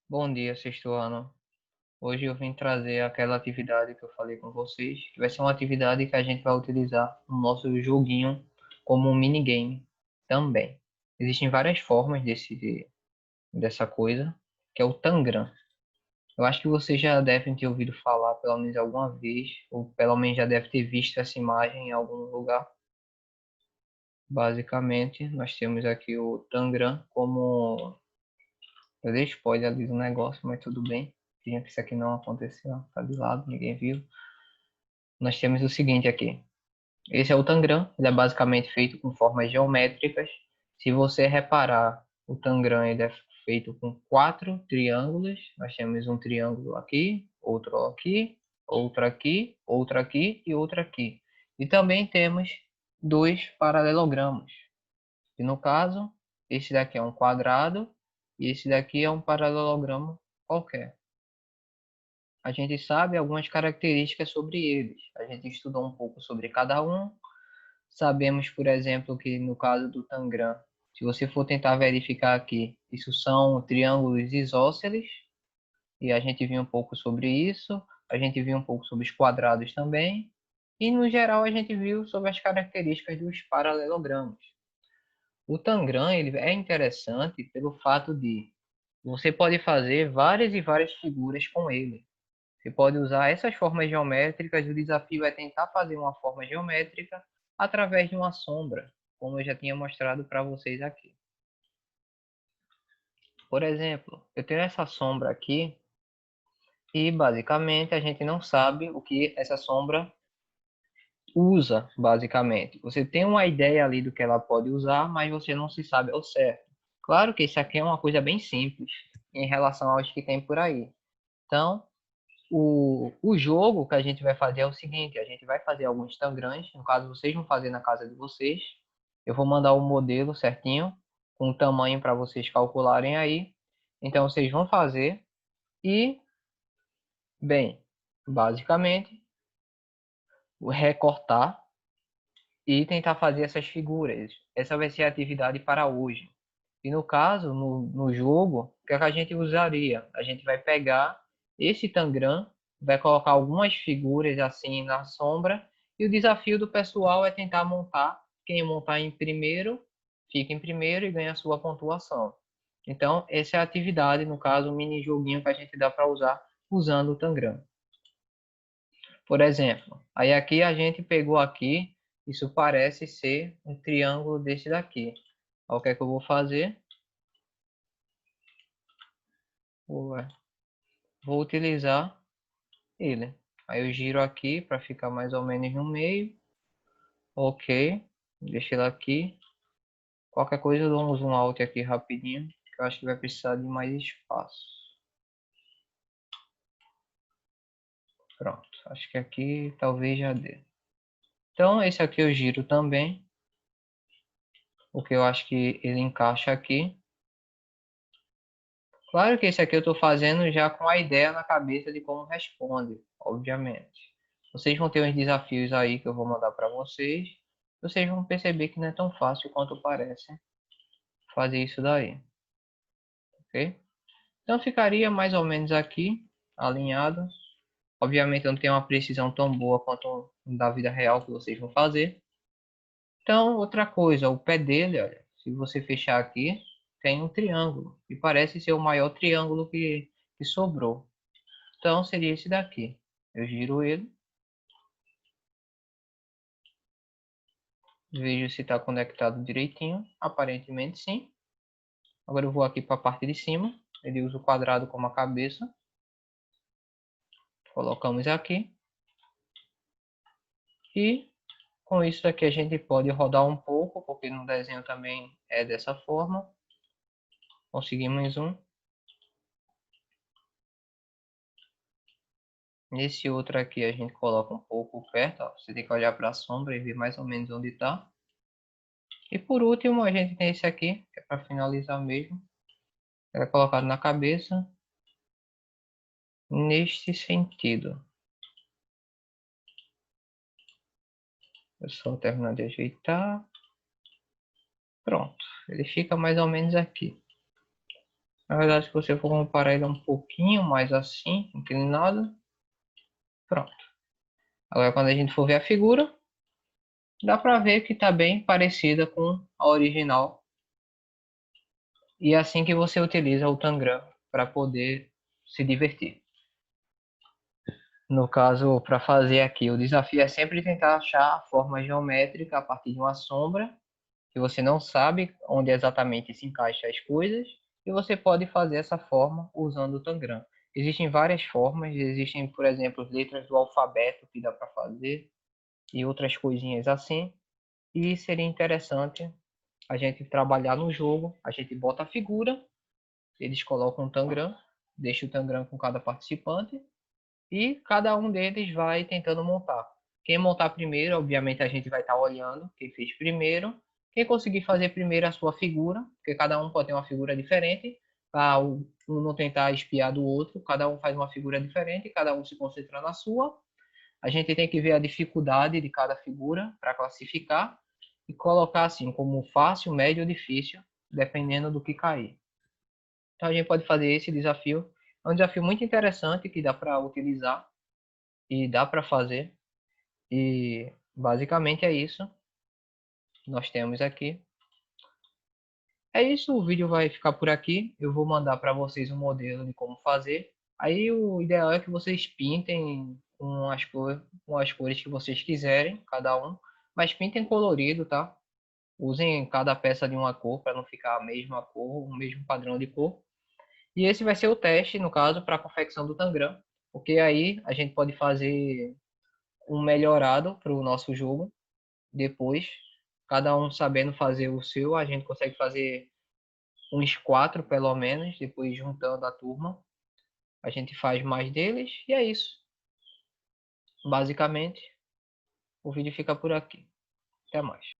Bom dia, sexto ano. Hoje eu vim trazer aquela atividade que eu falei com vocês, que vai ser uma atividade que a gente vai utilizar no nosso joguinho como um minigame também. Existem várias formas dessa coisa, que é o Tangram. Eu acho que vocês já devem ter ouvido falar pelo menos alguma vez, ou pelo menos já deve ter visto essa imagem em algum lugar. Basicamente, nós temos aqui o Tangram como. Eu dei spoiler ali do negócio, mas tudo bem. Finge que isso aqui não aconteceu. Tá de lado, ninguém viu. Nós temos o seguinte aqui. Esse é o Tangram. Ele é basicamente feito com formas geométricas. Se você reparar, o Tangram ele é feito com 4 triângulos. Nós temos um triângulo aqui, outro aqui, outro aqui, outro aqui e outro aqui. E também temos 2 paralelogramos. E no caso, esse daqui é um quadrado e esse daqui é um paralelogramo qualquer. A gente sabe algumas características sobre eles. A gente estudou um pouco sobre cada um. Sabemos, por exemplo, que no caso do Tangram, se você for tentar verificar aqui, isso são triângulos isósceles, e a gente viu um pouco sobre isso. A gente viu um pouco sobre os quadrados também. E no geral a gente viu sobre as características dos paralelogramos. O Tangram ele é interessante pelo fato de você pode fazer várias e várias figuras com ele. Você pode usar essas formas geométricas. O desafio é tentar fazer uma forma geométrica através de uma sombra, como eu já tinha mostrado para vocês aqui. Por exemplo, eu tenho essa sombra aqui e basicamente a gente não sabe o que essa sombra usa, basicamente. Você tem uma ideia ali do que ela pode usar, mas você não se sabe ao certo. Claro que isso aqui é uma coisa bem simples em relação aos que tem por aí. Então, o jogo que a gente vai fazer é o seguinte: a gente vai fazer alguns tangrams, no caso vocês vão fazer na casa de vocês. Eu vou mandar o modelo certinho, com o tamanho para vocês calcularem aí. Então vocês vão fazer e, bem, basicamente, recortar e tentar fazer essas figuras. Essa vai ser a atividade para hoje. E no caso, no jogo, o que é que a gente usaria? A gente vai pegar esse tangram, vai colocar algumas figuras assim na sombra, e o desafio do pessoal é tentar montar. Quem montar em primeiro, fica em primeiro e ganha a sua pontuação. Então, essa é a atividade, no caso, o mini joguinho que a gente dá para usar usando o tangram. Por exemplo, aí aqui a gente pegou aqui, isso parece ser um triângulo desse daqui. Olha o que é que eu vou fazer? Vou utilizar ele. Aí eu giro aqui para ficar mais ou menos no meio. Ok, deixa ele aqui. Qualquer coisa eu dou um zoom out aqui rapidinho, que eu acho que vai precisar de mais espaço. Pronto, acho que aqui talvez já dê. Então esse aqui eu giro também, porque eu acho que ele encaixa aqui. Claro que esse aqui eu estou fazendo já com a ideia na cabeça de como responde, obviamente. Vocês vão ter uns desafios aí que eu vou mandar para vocês. Vocês vão perceber que não é tão fácil quanto parece fazer isso daí, ok? Então ficaria mais ou menos aqui, alinhado. Obviamente eu não tenho uma precisão tão boa quanto da vida real que vocês vão fazer. Então, outra coisa, o pé dele, olha, se você fechar aqui, tem um triângulo. E parece ser o maior triângulo que sobrou. Então, seria esse daqui. Eu giro ele, vejo se está conectado direitinho. Aparentemente sim. Agora eu vou aqui para a parte de cima. Ele usa o quadrado como a cabeça. Colocamos aqui. E com isso daqui a gente pode rodar um pouco, porque no desenho também é dessa forma. Conseguimos um. Nesse outro aqui a gente coloca um pouco perto, ó. Você tem que olhar para a sombra e ver mais ou menos onde está. E por último a gente tem esse aqui, que é para finalizar mesmo. Ele é colocado na cabeça, neste sentido. É só terminar de ajeitar. Pronto, ele fica mais ou menos aqui. Na verdade, se você for comparar ele um pouquinho mais assim, inclinado, pronto. Agora, quando a gente for ver a figura, dá para ver que está bem parecida com a original. E é assim que você utiliza o Tangram para poder se divertir. No caso, para fazer aqui, o desafio é sempre tentar achar a forma geométrica a partir de uma sombra, que você não sabe onde exatamente se encaixa as coisas, e você pode fazer essa forma usando o Tangram. Existem várias formas, existem, por exemplo, letras do alfabeto que dá para fazer, e outras coisinhas assim. E seria interessante a gente trabalhar no jogo, a gente bota a figura, eles colocam um Tangram, deixa o Tangram com cada participante, e cada um deles vai tentando montar. Quem montar primeiro, obviamente a gente vai estar olhando quem fez primeiro. Quem conseguir fazer primeiro a sua figura, porque cada um pode ter uma figura diferente, para um não tentar espiar do outro, cada um faz uma figura diferente, cada um se concentra na sua. A gente tem que ver a dificuldade de cada figura para classificar e colocar assim como fácil, médio ou difícil, dependendo do que cair. Então a gente pode fazer esse desafio. É um desafio muito interessante que dá para utilizar e dá para fazer. E basicamente é isso. Nós temos aqui. É isso, o vídeo vai ficar por aqui. Eu vou mandar para vocês um modelo de como fazer. Aí o ideal é que vocês pintem com as cores que vocês quiserem, cada um. Mas pintem colorido, tá? Usem cada peça de uma cor para não ficar a mesma cor, o mesmo padrão de cor. E esse vai ser o teste, no caso, para a confecção do Tangram. Porque aí a gente pode fazer um melhorado para o nosso jogo depois, cada um sabendo fazer o seu, a gente consegue fazer uns 4 pelo menos, depois juntando a turma, a gente faz mais deles e é isso. Basicamente, o vídeo fica por aqui. Até mais.